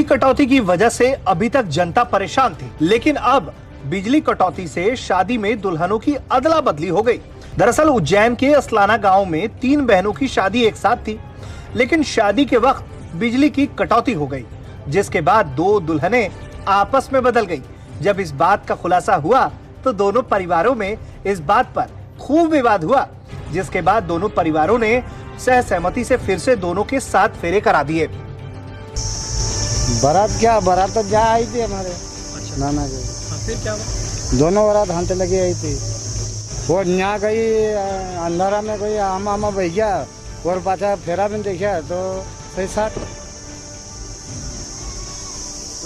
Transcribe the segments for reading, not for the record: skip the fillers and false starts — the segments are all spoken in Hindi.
बिजली कटौती की वजह से अभी तक जनता परेशान थी, लेकिन अब बिजली कटौती से शादी में दुल्हनों की अदला बदली हो गई। दरअसल उज्जैन के असलाना गांव में 3 बहनों की शादी एक साथ थी, लेकिन शादी के वक्त बिजली की कटौती हो गई, जिसके बाद 2 दुल्हनें आपस में बदल गई। जब इस बात का खुलासा हुआ तो दोनों परिवारों में इस बात पर खूब विवाद हुआ, जिसके बाद दोनों परिवारों ने सहमति से फिर से दोनों के 7 फेरे करा दिए। बारात तो जा आई थी हमारे। अच्छा। नाना के। फिर क्या हुआ? दोनों बारात हाथ लगी आई थी। वो यहाँ गई अंधारा में कोई आमा बह गया और पाछा फेरा में देखा तो सही साथ। तो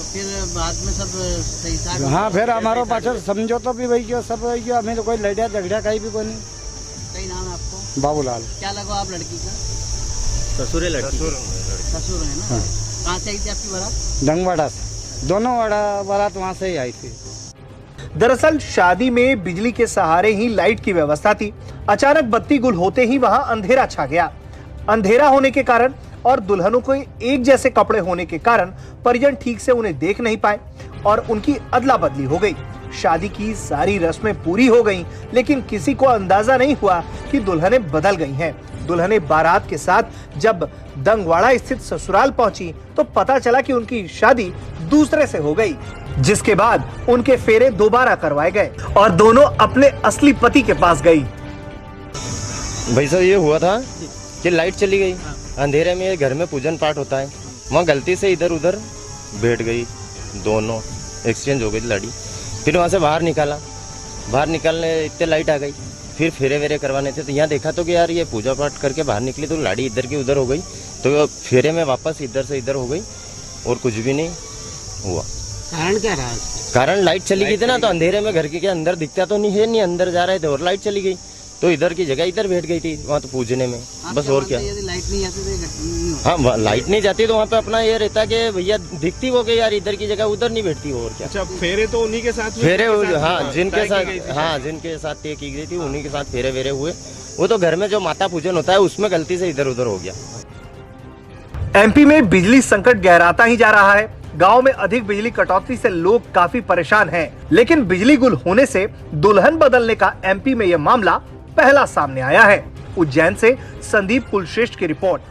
फिर बाद में सब सही साथ। हाँ, फिर हमारो पाछा समझो तो भी वही क्यों सब वही क्यों, हमें तो कोई लड़िया झगड़ा कहीं भी कोई नहीं। सही नाम है आपको? बाबूलाल। क्या लगा आप लड़की का? ससुर है लड़की। ससुर है ना। हाँ। कहाँ से आई थी आपकी बारात? डंगवाड़ा से। दोनों बारात वहाँ से ही आई थी। दरअसल शादी में बिजली के सहारे ही लाइट की व्यवस्था थी। अचानक बत्ती गुल होते ही वहां अंधेरा छा गया। अंधेरा होने के कारण और दुल्हनों को एक जैसे कपड़े होने के कारण परिजन ठीक से उन्हें देख नहीं पाए और उनकी अदला बदली हो गई। शादी की सारी रस्में पूरी हो गईं, लेकिन किसी को अंदाजा नहीं हुआ कि दुल्हनें बदल गई हैं। दुल्हनें बारात के साथ जब दंगवाड़ा स्थित ससुराल पहुंची तो पता चला कि उनकी शादी दूसरे से हो गई, जिसके बाद उनके फेरे दोबारा करवाए गए और दोनों अपने असली पति के पास गई। भाई साहब, ये हुआ था कि लाइट चली गई। अंधेरे में घर में पूजन पाठ होता है, वहाँ गलती से इधर उधर बैठ गई, दोनों एक्सचेंज हो गई लड़ी। फिर वहाँ से बाहर निकालने इतने लाइट आ गई। फिर फेरे वेरे करवाने थे तो यहाँ देखा तो कि यार ये पूजा पाठ करके बाहर निकली तो लाड़ी इधर की उधर हो गई, तो फेरे में वापस इधर से इधर हो गई और कुछ भी नहीं हुआ। कारण क्या रहा? कारण लाइट चली गई थी ना, तो अंधेरे में घर के अंदर दिखता तो नहीं है, नहीं अंदर जा रहे थे और लाइट चली गई तो इधर की जगह इधर बैठ गई थी वहाँ तो पूजने में। बस और क्या। यदि लाइट नहीं आती तो हाँ, लाइट नहीं जाती तो वहाँ पे अपना ये रहता कि भैया दिखती हो गई यार, इधर की जगह उधर नहीं बैठती हो और क्या। अच्छा, फेरे तो उन्हीं के साथ फेरे हाँ जिनके साथ तय की गई थी उन्हीं के साथ फेरे वेरे हुए। वो तो घर में जो माता पूजन होता है उसमें गलती से इधर उधर हो गया। एमपी में बिजली संकट गहराता ही जा रहा है। गांव में अधिक बिजली कटौती से लोग काफी परेशान हैं, लेकिन बिजली गुल होने से दुल्हन बदलने का एमपी में यह मामला पहला सामने आया है। उज्जैन से संदीप कुलश्रेष्ठ की रिपोर्ट।